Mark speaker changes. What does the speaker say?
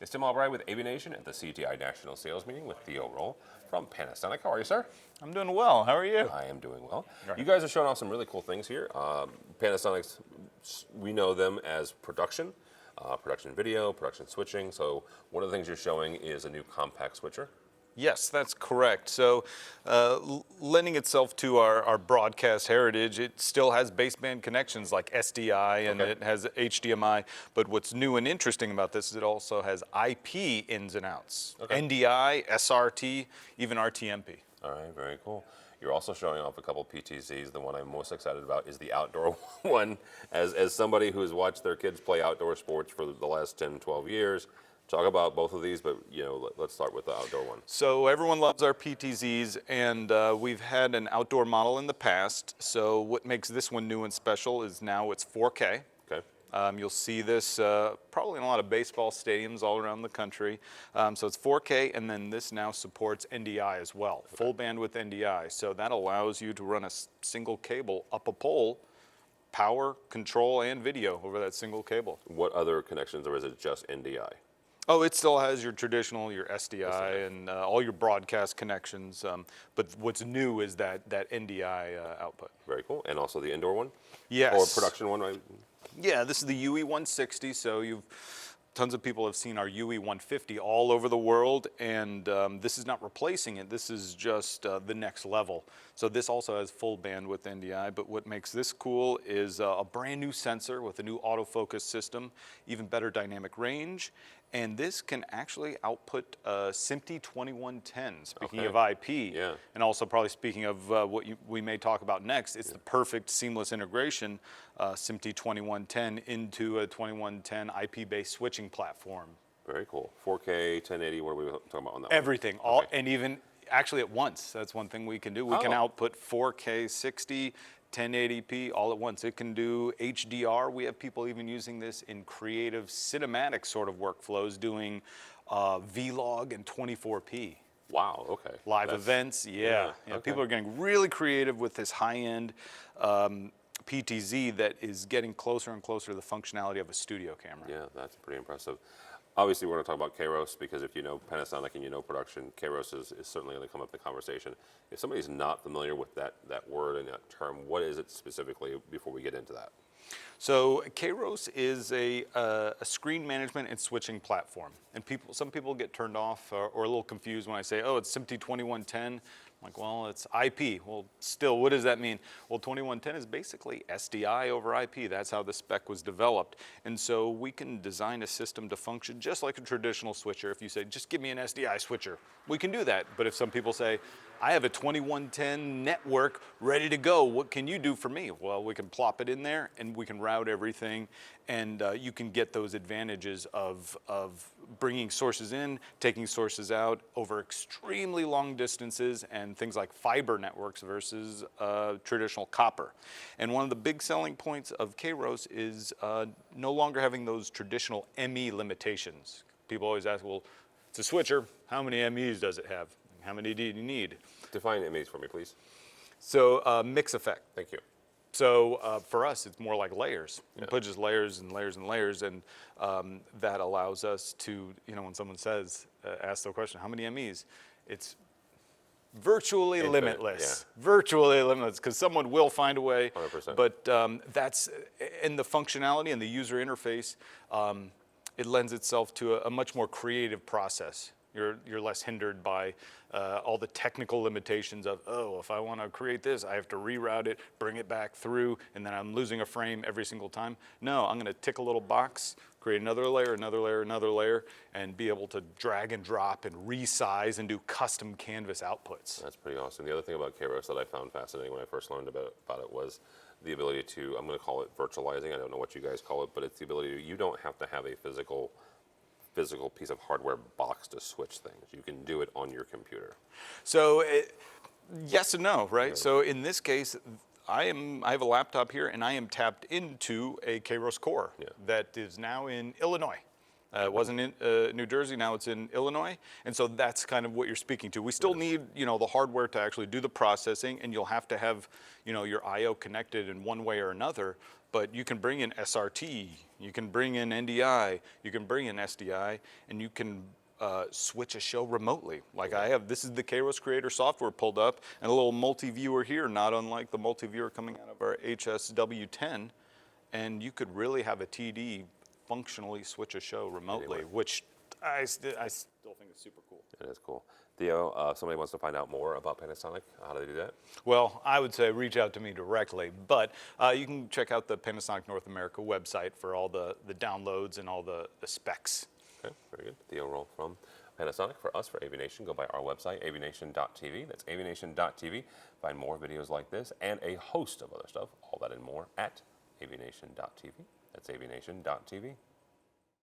Speaker 1: It's Tim Albright with AVNation at the CTI National Sales Meeting with Theo Roll from Panasonic. How are you, sir?
Speaker 2: I'm doing well. How are you?
Speaker 1: I am doing well.
Speaker 2: Right.
Speaker 1: You guys are showing off some really cool things here. Panasonic's, we know them as production video, production switching. So one of the things you're showing is a new compact switcher.
Speaker 2: Yes, that's correct. So lending itself to our broadcast heritage, it still has baseband connections like SDI and it has HDMI. But what's new and interesting about this is it also has IP ins and outs. NDI, SRT, even RTMP.
Speaker 1: All right, very cool. You're also showing off a couple PTZs. The one I'm most excited about is the outdoor one. As somebody who has watched their kids play outdoor sports for the last 10, 12 years, talk about both of these, but let's start with the outdoor one.
Speaker 2: So everyone loves our PTZs, and we've had an outdoor model in the past. So what makes this one new and special is now it's 4K.
Speaker 1: Okay.
Speaker 2: You'll see this probably in a lot of baseball stadiums all around the country. So it's 4K, and then this now supports NDI as well, full bandwidth NDI. So that allows you to run a single cable up a pole, power, control, and video over that single cable.
Speaker 1: What other connections, or is it just NDI?
Speaker 2: Oh, it still has your traditional, your SDI, and all your broadcast connections. But what's new is that NDI output.
Speaker 1: Very cool. And also the indoor one?
Speaker 2: Yes.
Speaker 1: Or production one, right?
Speaker 2: Yeah, this is the UE160. So tons of people have seen our UE150 all over the world, and this is not replacing it. This is just the next level. So this also has full bandwidth NDI, but what makes this cool is a brand new sensor with a new autofocus system, even better dynamic range, and this can actually output SMPTE 2110, speaking of IP, and also probably speaking of what we may talk about next. It's the perfect seamless integration, SMPTE 2110 into a 2110 IP-based switching platform.
Speaker 1: Very cool. 4K, 1080, what are we talking about on that
Speaker 2: Everything, all, and even actually at once. That's one thing we can do. We can output 4K 60, 1080p all at once. It can do HDR. We have people even using this in creative cinematic sort of workflows, doing vlog and 24p.
Speaker 1: Wow, okay.
Speaker 2: Live events, yeah. People are getting really creative with this high-end PTZ that is getting closer and closer to the functionality of a studio camera.
Speaker 1: Yeah, that's pretty impressive. Obviously, we're going to talk about Kairos because if you know Panasonic and you know production, Kairos is certainly going to come up in the conversation. If somebody's not familiar with that word and that term, what is it specifically before we get into that?
Speaker 2: So Kairos is a screen management and switching platform. And some people get turned off or a little confused when I say, oh, it's SMPTE 2110. I'm like, well, it's IP. Well, still, what does that mean? Well, 2110 is basically SDI over IP. That's how the spec was developed. And so we can design a system to function just like a traditional switcher. If you say, just give me an SDI switcher, we can do that. But if some people say, I have a 2110 network ready to go, what can you do for me? Well, we can plop it in there and we can route everything, and you can get those advantages of bringing sources in, taking sources out over extremely long distances, and things like fiber networks versus traditional copper. And one of the big selling points of Kairos is no longer having those traditional ME limitations. People always ask, well, it's a switcher, how many MEs does it have? How many do you need?
Speaker 1: Define MEs for me, please.
Speaker 2: So mix effect.
Speaker 1: Thank you.
Speaker 2: So for us, it's more like layers. You put just layers and layers and layers, and that allows us to, when someone says, ask the question, how many MEs? It's virtually limitless. Yeah. Virtually limitless, because someone will find a way.
Speaker 1: 100%.
Speaker 2: But that's, in the functionality and the user interface, it lends itself to a much more creative process. You're less hindered by all the technical limitations of, oh, if I want to create this, I have to reroute it, bring it back through, and then I'm losing a frame every single time. No, I'm going to tick a little box, create another layer, another layer, another layer, and be able to drag and drop and resize and do custom canvas outputs.
Speaker 1: That's pretty awesome. The other thing about Kairos that I found fascinating when I first learned about it was the ability to, I'm going to call it virtualizing. I don't know what you guys call it, but it's the ability to, you don't have to have a physical piece of hardware box to switch things. You can do it on your computer.
Speaker 2: So yes and no, right? Yeah. So in this case, I have a laptop here and I am tapped into a Kairos core that is now in Illinois. It wasn't in New Jersey, now it's in Illinois. And so that's kind of what you're speaking to. We still need, the hardware to actually do the processing, and you'll have to have, your I/O connected in one way or another. But you can bring in SRT, you can bring in NDI, you can bring in SDI, and you can switch a show remotely. Like I have, this is the Kairos Creator software pulled up, and a little multi-viewer here, not unlike the multi-viewer coming out of our HSW10. And you could really have a TD functionally switch a show remotely, which I still think is super cool.
Speaker 1: It is cool. Theo, if somebody wants to find out more about Panasonic, how do they do that?
Speaker 2: Well, I would say reach out to me directly, but you can check out the Panasonic North America website for all the downloads and all the specs.
Speaker 1: Okay, very good. Theo Roll from Panasonic. For us, for AVNation, go by our website, avnation.tv. That's avnation.tv. Find more videos like this and a host of other stuff, all that and more at avnation.tv. That's avnation.tv.